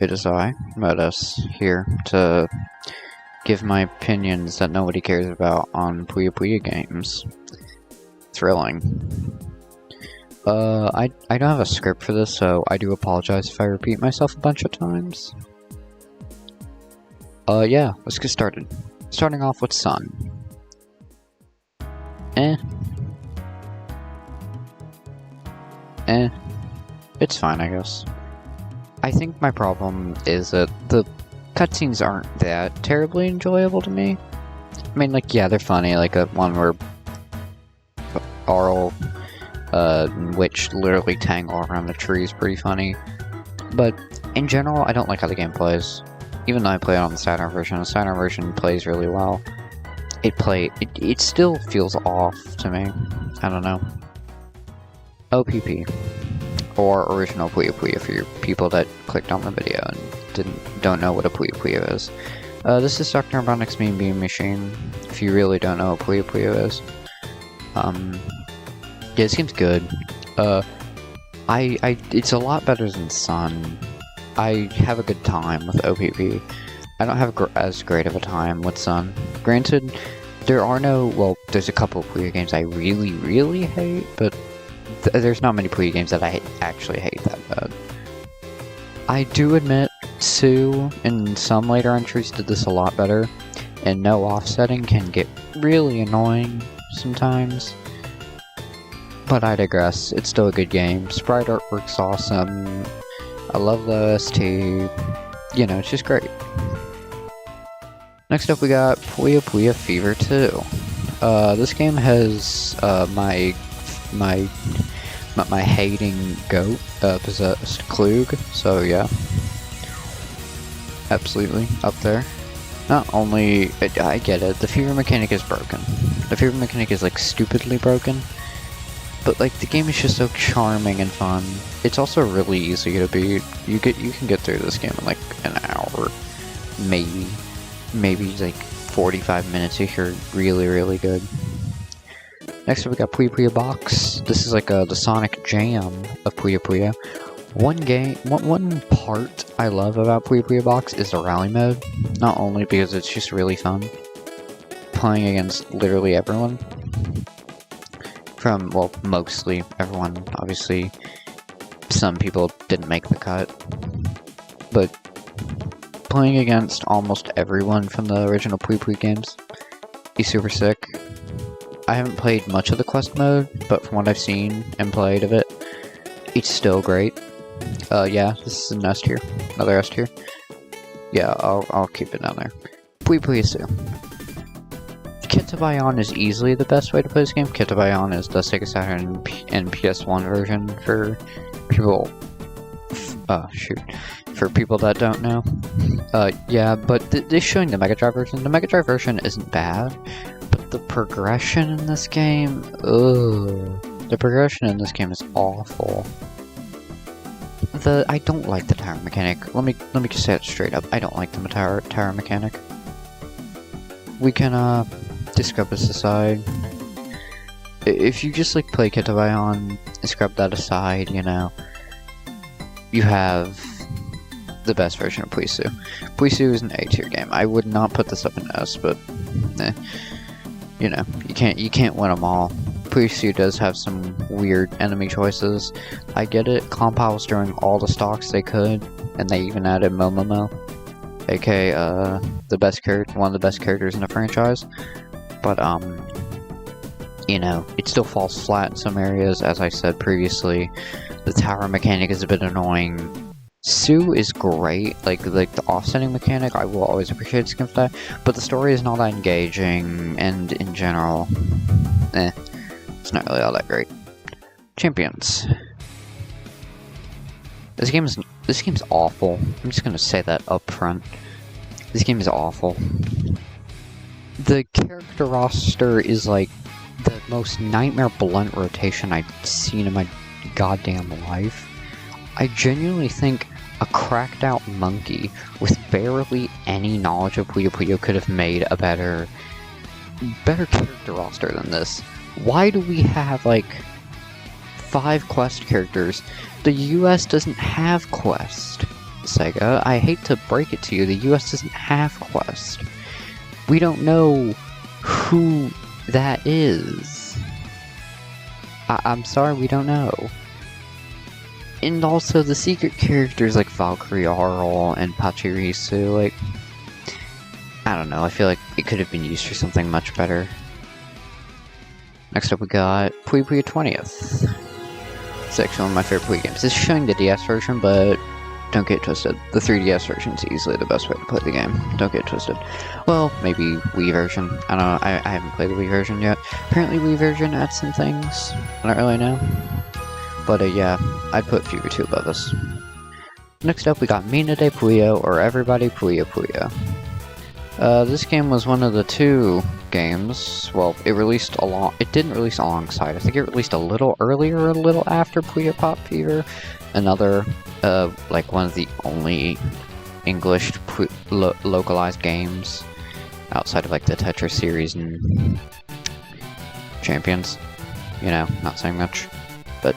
It is I, Modus, here to give my opinions that nobody cares about on Puyo Puyo games. Thrilling. I don't have a script for this, so I do apologize if I repeat myself a bunch of times. Yeah, let's get started. Starting off with Sun. It's fine, I guess. I think my problem is that the cutscenes aren't that terribly enjoyable to me. I mean, like, yeah, they're funny, like a one where Arl Witch literally tangle around the tree is pretty funny. But in general, I don't like how the game plays. Even though I play it on the Saturn version plays really well. It still feels off to me. I don't know. OPP. Or original Puyo Puyo for your people that clicked on the video and don't know what a Puyo Puyo is. This is Dr. Robotnik's Mean Bean Machine, if you really don't know what Puyo Puyo is. Yeah, it seems good. It's a lot better than Sun. I have a good time with OPP. I don't have as great of a time with Sun. Granted, there's a couple of Puyo games I really, really hate, but there's not many Puyo games that I actually hate that bad. I do admit Sue in some later entries did this a lot better, and no offsetting can get really annoying sometimes. But I digress, it's still a good game. Sprite artwork's awesome. I love the OST. You know, it's just great. Next up we got Puyo Puyo Fever 2. This game has my hating goat possessed Klug, so yeah. Absolutely, up there. Not only, I get it, the fever mechanic is broken. The fever mechanic is like stupidly broken. But like the game is just so charming and fun. It's also really easy to beat. You can get through this game in like an hour. Maybe like 45 minutes if you're really, really good. Next up we got Puyo Puyo Box. This is like the Sonic Jam of Puyo Puyo. One part I love about Puyo Puyo Box is the rally mode. Not only because it's just really fun, playing against literally everyone. Well, mostly everyone, obviously. Some people didn't make the cut. But playing against almost everyone from the original Puyo Puyo games is super sick. I haven't played much of the quest mode, but from what I've seen and played of it, it's still great. Yeah, this is an S tier. Another S tier. Yeah, I'll keep it down there. Puyo Puyo Sue. Kitabayon is easily the best way to play this game. Kitabayon is the Sega Saturn and PS1 version for people... for people that don't know. Yeah, but this showing the Mega Drive version. The Mega Drive version isn't bad, but the progression in this game... The progression in this game is awful. I don't like the tower mechanic. Let me just say it straight up. I don't like the tower mechanic. We can, scrub this aside. If you just, like, play Kitabayon and scrub that aside, you know, you have the best version of Puyo Puyo. Puyo Puyo is an A tier game. I would not put this up in S, but, you know, you can't win them all. Puyo Puyo does have some weird enemy choices. I get it. Compile was doing all the stocks they could, and they even added Momomo, aka one of the best characters in the franchise. But you know, it still falls flat in some areas. As I said previously, the tower mechanic is a bit annoying. Sue is great, like the offsetting mechanic. I will always appreciate skin for that. But the story is not that engaging, and in general, it's not really all that great. Champions. This game's awful. I'm just gonna say that up front. This game is awful. The character roster is like the most nightmare blunt rotation I've seen in my goddamn life. I genuinely think a cracked out monkey with barely any knowledge of Puyo Puyo could have made a better character roster than this. Why do we have like 5 quest characters? The US doesn't have quest. Sega, I hate to break it to you, the US doesn't have Quest. We don't know who that is. I'm sorry, we don't know. And also, the secret characters like Valkyrie Arl and Pachirisu, like, I don't know, I feel like it could have been used for something much better. Next up we got Puyo Puyo 20th. It's actually one of my favorite Puyo games. This is showing the DS version, but don't get twisted. The 3DS version is easily the best way to play the game. Don't get twisted. Well, maybe Wii version. I don't know, I haven't played the Wii version yet. Apparently Wii version adds some things. I don't really know. But yeah, I'd put Fever 2 above this. Next up we got Mina de Puyo, or Everybody Puyo Puyo. This game was one of the two games, well, it didn't release alongside, I think it released a little earlier or a little after Puyo Pop Fever. Another, like one of the only English localized games outside of like the Tetris series and Champions. You know, not saying much, but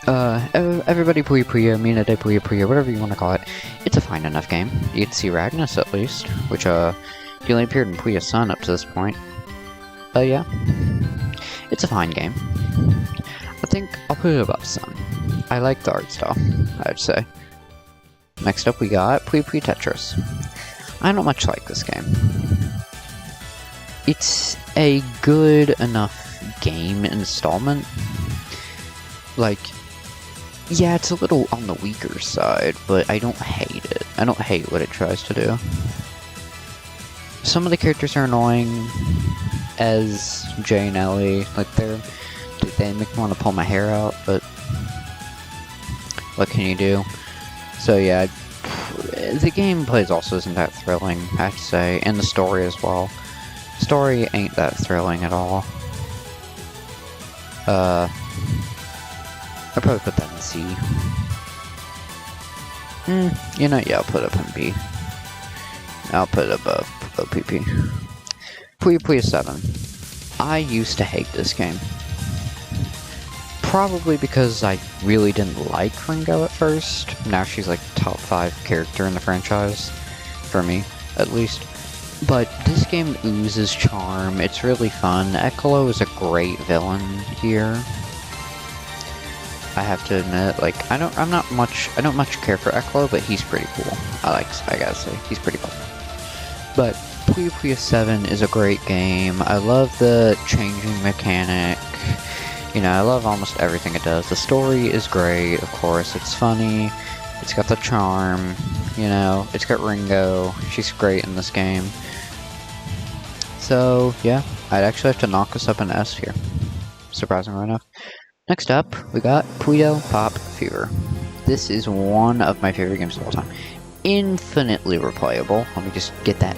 Everybody Puyo Puyo, Mina de Puyo Puyo, whatever you want to call it. It's a fine enough game. You get to see Ragnas at least, which he only appeared in Puyo Sun up to this point. Yeah, it's a fine game. I think I'll put it above Sun. I like the art style, I'd say. Next up we got Puyo Puyo Tetris. I don't much like this game. It's a good enough game installment. Like, yeah, it's a little on the weaker side, but I don't hate it. I don't hate what it tries to do. Some of the characters are annoying, as Jay and Ellie. Like, they make me want to pull my hair out, but what can you do? So yeah, the gameplay also isn't that thrilling, I have to say, and the story as well. Story ain't that thrilling at all. I'd probably put that in C. You know, yeah, I'll put it up in B. I'll put it above OPP. Puyo Puyo 7. I used to hate this game. Probably because I really didn't like Ringo at first. Now she's like top 5 character in the franchise. For me, at least. But this game oozes charm. It's really fun. Eklo is a great villain here. I have to admit, like, I don't much care for Eklo, but he's pretty cool. I gotta say, he's pretty cool. But Puyo Puyo 7 is a great game. I love the changing mechanic. You know, I love almost everything it does. The story is great, of course. It's funny. It's got the charm. You know, it's got Ringo. She's great in this game. So yeah, I'd actually have to knock this up an S here. Surprisingly enough. Next up, we got Puyo Pop Fever. This is one of my favorite games of all time. Infinitely replayable. Let me just get that.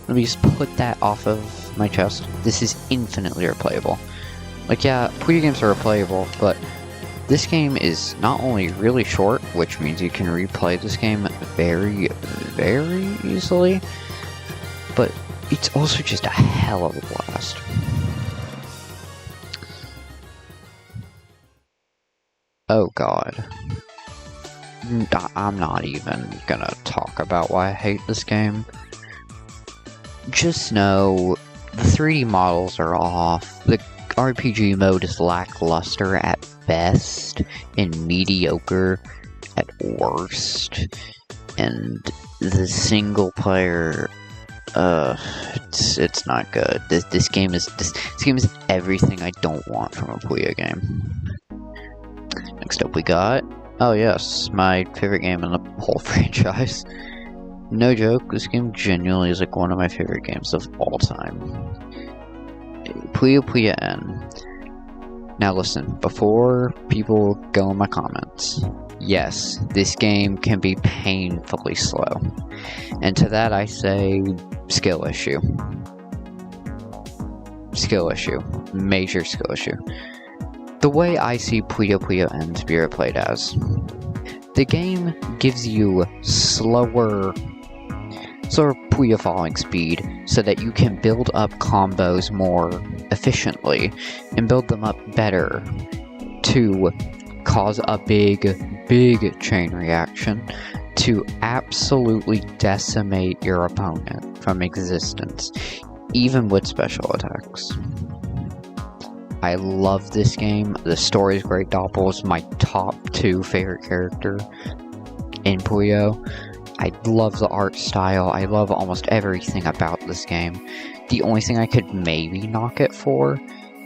Let me just put that off of my chest. This is infinitely replayable. Like, yeah, Puyo games are replayable, but this game is not only really short, which means you can replay this game very, very easily, but it's also just a hell of a blast. Oh god. I'm not even gonna talk about why I hate this game. Just know, the 3D models are off, the RPG mode is lackluster at best, and mediocre at worst, and the single player, it's not good. This game is everything I don't want from a Puyo game. Next up we got, oh yes, my favorite game in the whole franchise. No joke, this game genuinely is like one of my favorite games of all time. Puyo Puyo N. Now listen, before people go in my comments, yes, this game can be painfully slow. And to that I say, skill issue. Skill issue. Major skill issue. The way I see Puyo Puyo N to be replayed as, the game gives you slower Puyo falling speed so that you can build up combos more efficiently and build them up better to cause a big chain reaction to absolutely decimate your opponent from existence, even with special attacks. I love this game. The story is great. Doppel is my top 2 favorite character in Puyo. I love the art style. I love almost everything about this game. The only thing I could maybe knock it for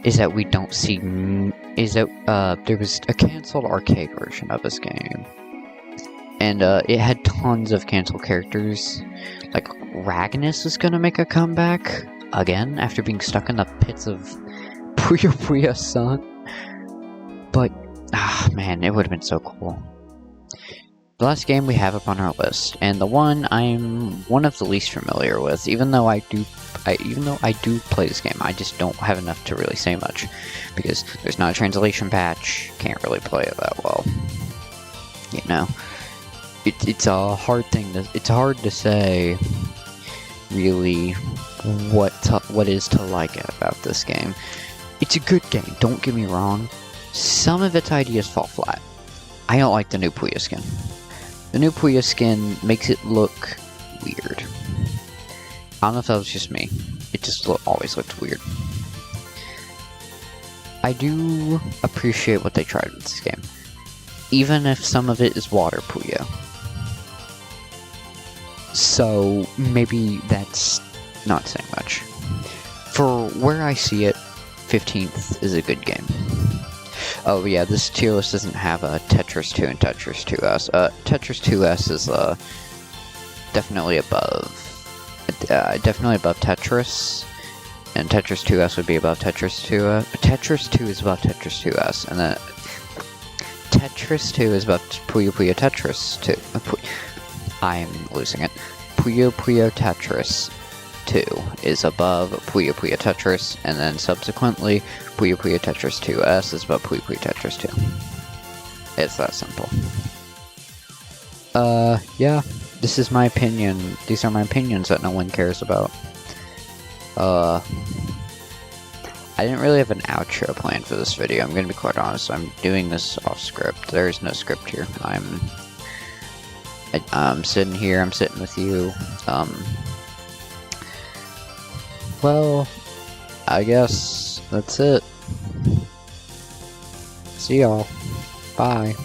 is that we don't see... there was a cancelled arcade version of this game. And it had tons of cancelled characters. Like, Ragnus is gonna make a comeback again after being stuck in the pits of Puyo Puyo's son. But, man, it would have been so cool. The last game we have up on our list, and the one I'm one of the least familiar with, even though I do play this game, I just don't have enough to really say much, because there's not a translation patch, can't really play it that well. You know, it's a hard thing it's hard to say, really, what is to like about this game. It's a good game, don't get me wrong. Some of its ideas fall flat. I don't like the new Puyo skin. The new Puyo skin makes it look weird. I don't know if that was just me. It just always looked weird. I do appreciate what they tried with this game, even if some of it is water Puyo. So maybe that's not saying much. For where I see it, 15th is a good game. Oh yeah, this tier list doesn't have a Tetris 2 and Tetris 2S. Tetris 2S is definitely above Tetris, and Tetris 2S would be above Tetris 2. Tetris 2 is above Tetris 2S, and then Tetris 2 is above Puyo Puyo Tetris 2. I'm losing it. Puyo Puyo Tetris 2 is above Puyo Puyo Tetris, and then subsequently Puyo Puyo Tetris 2S is above Puyo Puyo Tetris 2. It's that simple. Yeah, this is my opinion. These are my opinions that no one cares about. I didn't really have an outro planned for this video, I'm gonna be quite honest. I'm doing this off script. There is no script here. I'm sitting here, I'm sitting with you. Well, I guess that's it. See y'all. Bye.